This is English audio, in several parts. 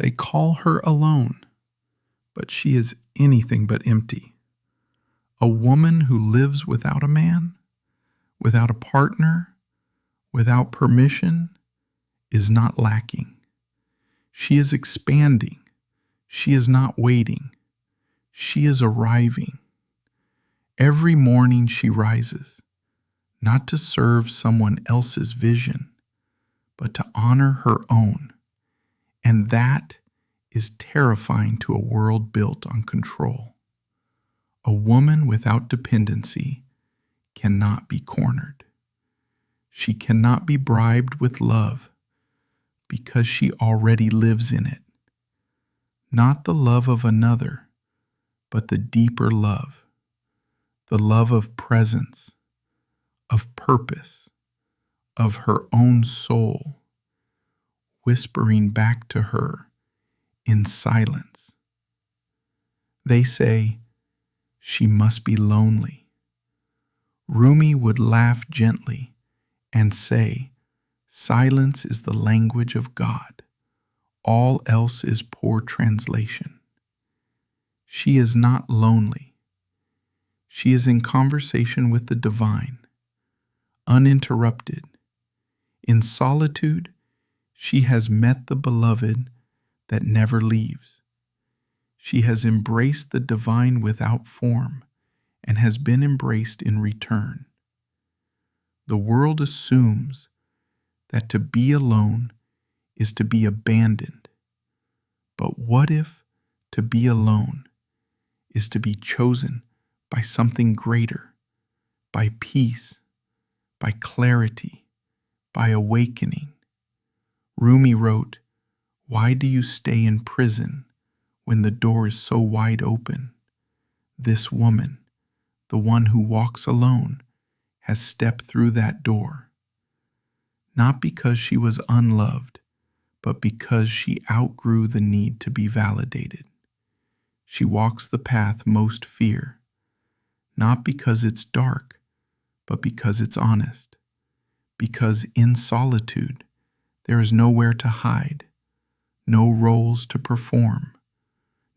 They call her alone, but she is anything but empty. A woman who lives without a man, without a partner, without permission, is not lacking. She is expanding. She is not waiting. She is arriving. Every morning she rises, not to serve someone else's vision, but to honor her own. And that is terrifying to a world built on control. A woman without dependency cannot be cornered. She cannot be bribed with love because she already lives in it. Not the love of another, but the deeper love, the love of presence, of purpose, of her own soul, whispering back to her in silence. They say, she must be lonely. Rumi would laugh gently and say, silence is the language of God. All else is poor translation. She is not lonely. She is in conversation with the divine, uninterrupted. In solitude, she has met the beloved that never leaves. She has embraced the divine without form and has been embraced in return. The world assumes that to be alone is to be abandoned. But what if to be alone is to be chosen by something greater, by peace, by clarity, by awakening? Rumi wrote, "Why do you stay in prison when the door is so wide open? This woman, the one who walks alone, has stepped through that door. Not because she was unloved, but because she outgrew the need to be validated. She walks the path most fear, not because it's dark, but because it's honest. Because in solitude, there is nowhere to hide, no roles to perform,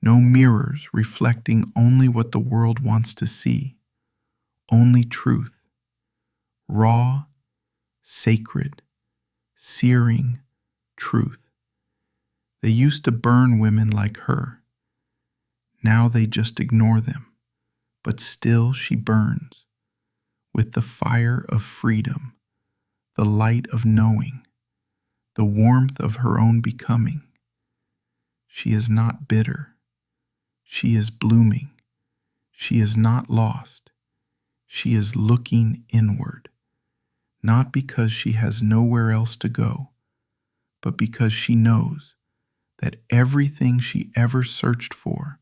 no mirrors reflecting only what the world wants to see, only truth, raw, sacred, searing truth. They used to burn women like her. Now they just ignore them, but still she burns with the fire of freedom, the light of knowing, the warmth of her own becoming. She is not bitter. She is blooming. She is not lost. She is looking inward, not because she has nowhere else to go, but because she knows that everything she ever searched for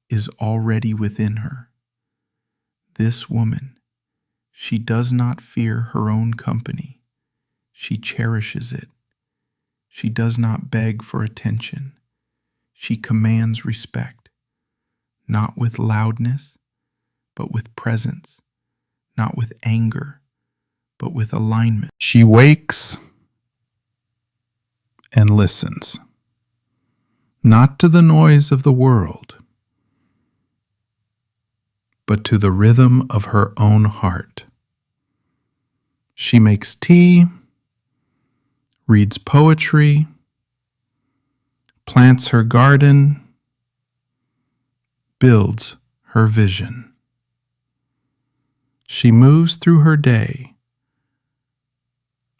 is already within her. This woman, she does not fear her own company. She cherishes it. She does not beg for attention. She commands respect, not with loudness, but with presence, not with anger, but with alignment. She wakes and listens, not to the noise of the world, but to the rhythm of her own heart. She makes tea, reads poetry, plants her garden, builds her vision. She moves through her day,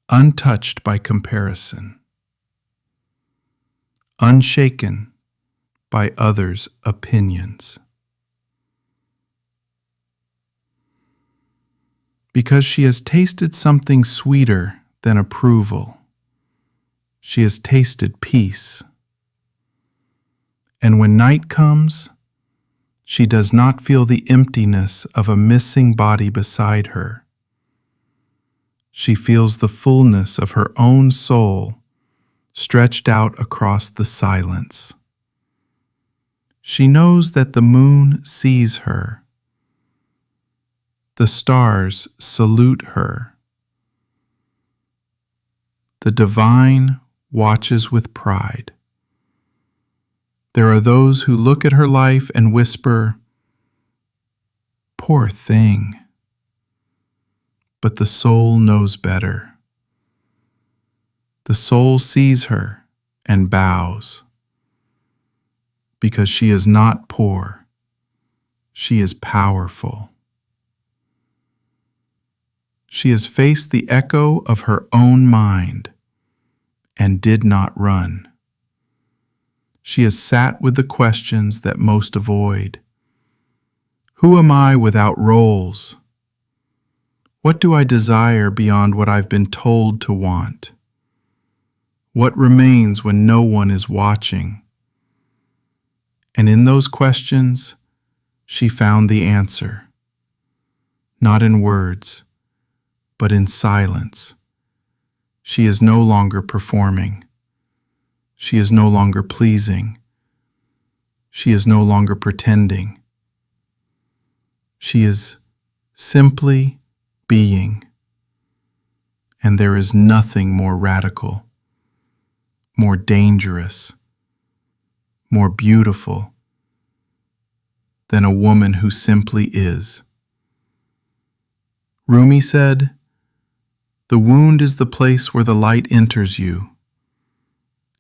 untouched by comparison, unshaken by others' opinions. Because she has tasted something sweeter than approval. She has tasted peace. And when night comes, she does not feel the emptiness of a missing body beside her. She feels the fullness of her own soul stretched out across the silence. She knows that the moon sees her. The stars salute her. The divine watches with pride. There are those who look at her life and whisper, "Poor thing." But the soul knows better. The soul sees her and bows, because she is not poor. She is powerful. She has faced the echo of her own mind and did not run. She has sat with the questions that most avoid. Who am I without roles? What do I desire beyond what I've been told to want? What remains when no one is watching? And in those questions, she found the answer. Not in words, but in silence. She is no longer performing. She is no longer pleasing. She is no longer pretending. She is simply being. And there is nothing more radical, more dangerous, more beautiful than a woman who simply is. Rumi said, "The wound is the place where the light enters you."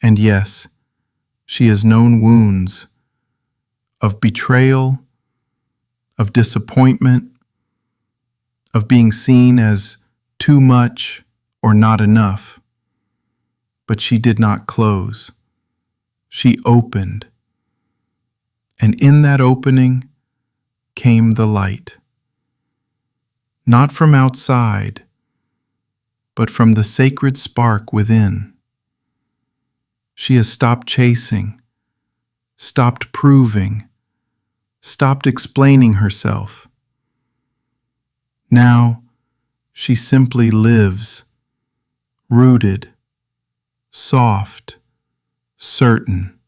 And yes, she has known wounds of betrayal, of disappointment, of being seen as too much or not enough. But she did not close. She opened. And in that opening came the light. Not from outside, but from the sacred spark within. She has stopped chasing, stopped proving, stopped explaining herself. Now she simply lives, rooted, soft, certain.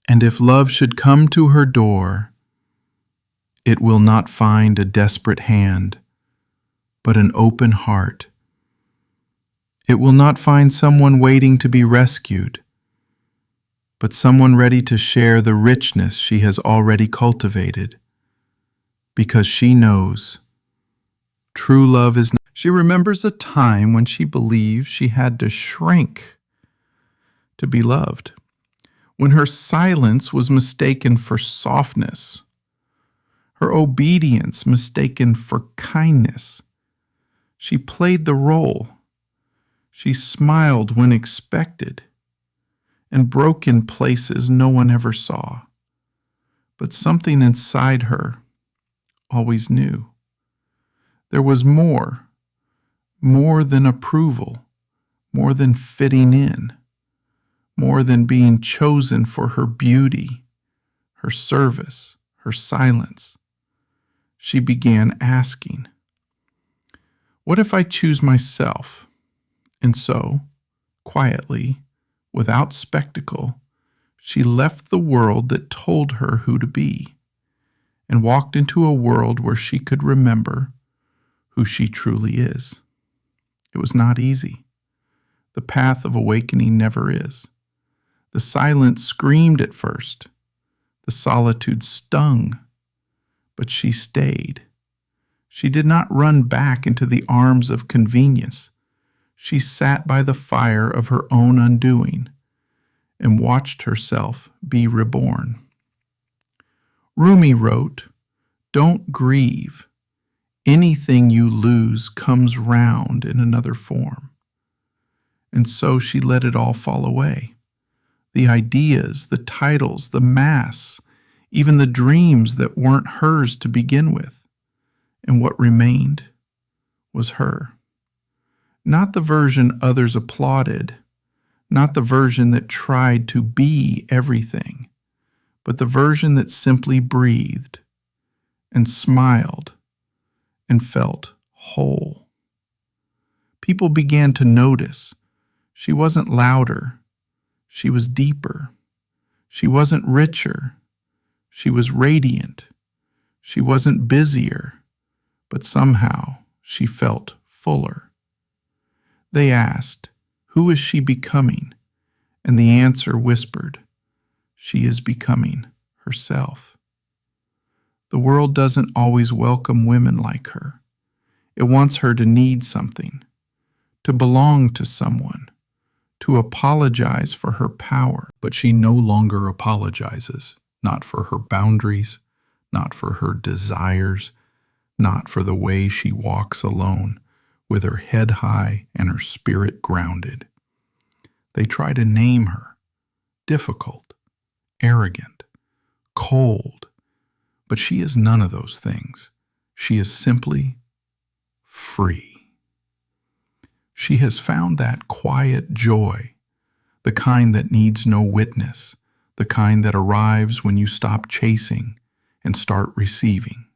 And if love should come to her door, it will not find a desperate hand, but an open heart. It will not find someone waiting to be rescued, but someone ready to share the richness she has already cultivated, because she knows true love is not. She remembers a time when she believed she had to shrink to be loved, when her silence was mistaken for softness, her obedience mistaken for kindness. She played the role. She smiled when expected and broke in places no one ever saw. But something inside her always knew. There was more than approval, more than fitting in, more than being chosen for her beauty, her service, her silence. She began asking, what if I choose myself? And so, quietly, without spectacle, she left the world that told her who to be and walked into a world where she could remember who she truly is. It was not easy. The path of awakening never is. The silence screamed at first. The solitude stung, but she stayed. She did not run back into the arms of convenience. She sat by the fire of her own undoing and watched herself be reborn. Rumi wrote, "Don't grieve. Anything you lose comes round in another form." And so she let it all fall away. The ideas, the titles, the masks, even the dreams that weren't hers to begin with. And what remained was her. Not the version others applauded, not the version that tried to be everything, but the version that simply breathed and smiled and felt whole. People began to notice she wasn't louder, she was deeper. She wasn't richer, she was radiant. She wasn't busier, but somehow she felt fuller. They asked, who is she becoming? And the answer whispered, she is becoming herself. The world doesn't always welcome women like her. It wants her to need something, to belong to someone, to apologize for her power. But she no longer apologizes, not for her boundaries, not for her desires, not for the way she walks alone, with her head high and her spirit grounded. They try to name her difficult, arrogant, cold, but she is none of those things. She is simply free. She has found that quiet joy, the kind that needs no witness, the kind that arrives when you stop chasing and start receiving.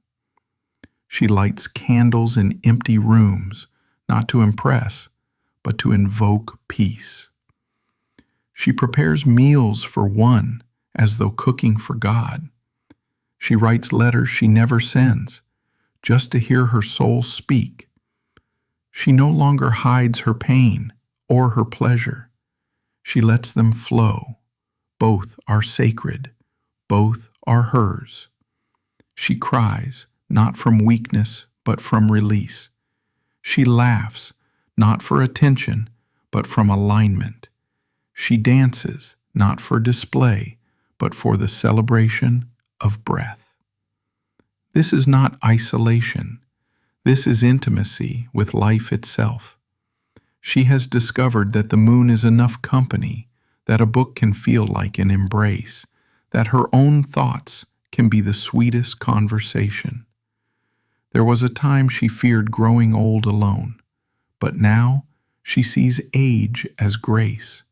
She lights candles in empty rooms, not to impress, but to invoke peace. She prepares meals for one as though cooking for God. She writes letters she never sends, just to hear her soul speak. She no longer hides her pain or her pleasure. She lets them flow. Both are sacred. Both are hers. She cries, not from weakness, but from release. She laughs, not for attention, but from alignment. She dances, not for display, but for the celebration of breath. This is not isolation. This is intimacy with life itself. She has discovered that the moon is enough company, that a book can feel like an embrace, that her own thoughts can be the sweetest conversation. There was a time she feared growing old alone, but now she sees age as grace.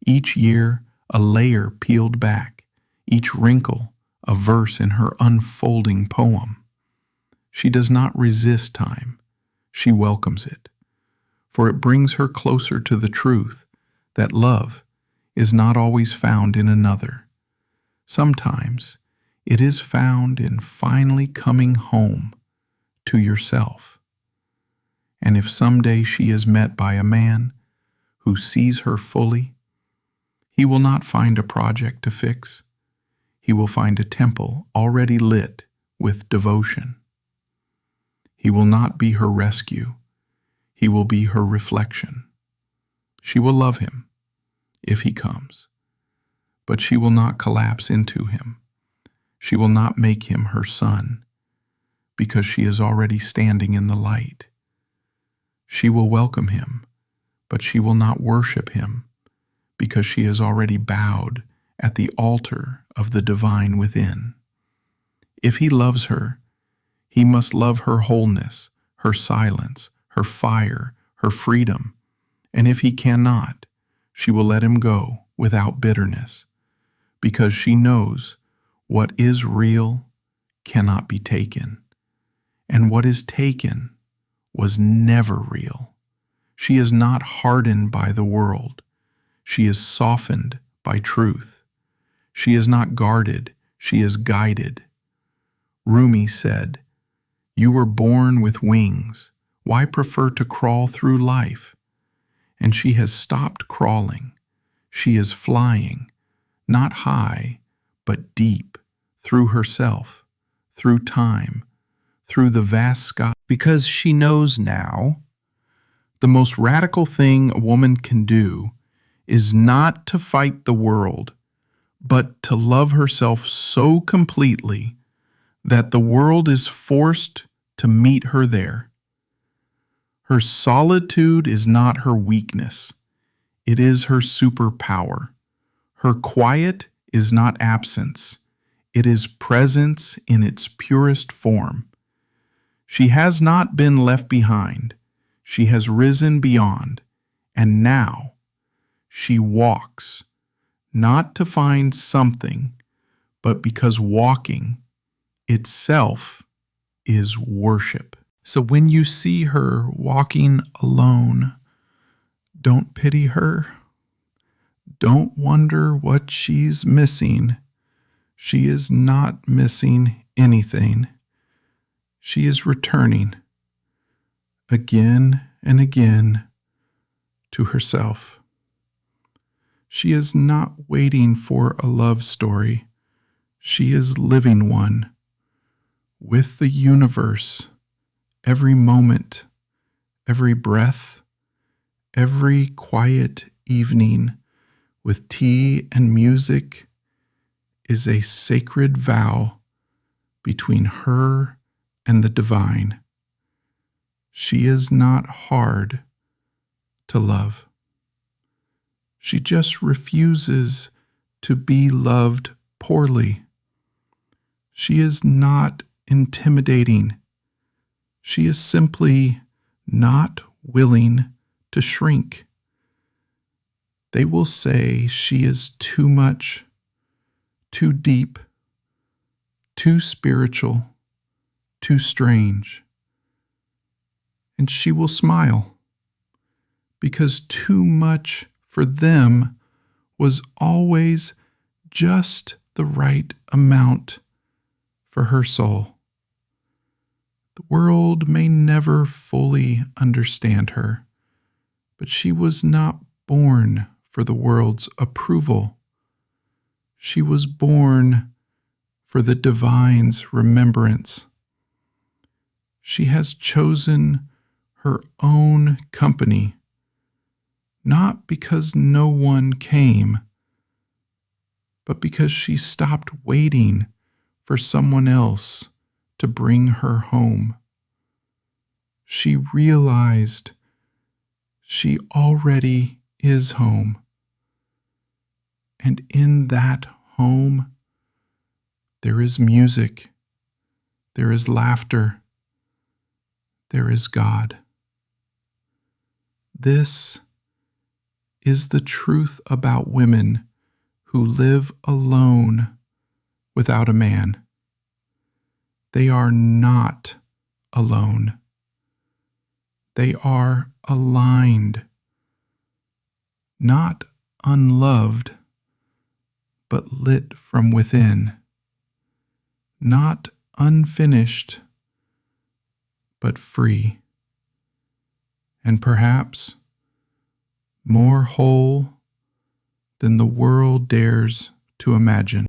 Each year, a layer peeled back, each wrinkle, a verse in her unfolding poem. She does not resist time, she welcomes it, for it brings her closer to the truth that love is not always found in another. Sometimes it is found in finally coming home to yourself. And if someday she is met by a man who sees her fully, he will not find a project to fix. He will find a temple already lit with devotion. He will not be her rescue. He will be her reflection. She will love him if he comes, but she will not collapse into him. She will not make him her son, because she is already standing in the light. She will welcome him, but she will not worship him, because she has already bowed at the altar of the divine within. If he loves her, he must love her wholeness, her silence, her fire, her freedom. And if he cannot, she will let him go without bitterness, because she knows what is real cannot be taken, and what is taken was never real. She is not hardened by the world. She is softened by truth. She is not guarded, she is guided. Rumi said, "You were born with wings. Why prefer to crawl through life?" And she has stopped crawling. She is flying, not high, but deep, through herself, through time, through the vast sky. Because she knows now, the most radical thing a woman can do is not to fight the world, but to love herself so completely that the world is forced to meet her there. Her solitude is not her weakness. It is her superpower. Her quiet is not absence. It is presence in its purest form. She has not been left behind. She has risen beyond, and now she walks, not to find something, but because walking itself is worship. So when you see her walking alone, don't pity her. Don't wonder what she's missing. She is not missing anything. She is returning again and again to herself. She is not waiting for a love story. She is living one with the universe. Every moment, every breath, every quiet evening with tea and music is a sacred vow between her and the divine. She is not hard to love. She just refuses to be loved poorly. She is not intimidating. She is simply not willing to shrink. They will say she is too much, too deep, too spiritual, too strange. And she will smile, because too much for them was always just the right amount for her soul. The world may never fully understand her, but she was not born for the world's approval. She was born for the divine's remembrance. She has chosen her own company, not because no one came, but because she stopped waiting for someone else to bring her home. She realized she already is home. And in that home, there is music, there is laughter, there is God. This is the truth about women who live alone without a man. They are not alone. They are aligned, not unloved, but lit from within, not unfinished, but free, and perhaps more whole than the world dares to imagine.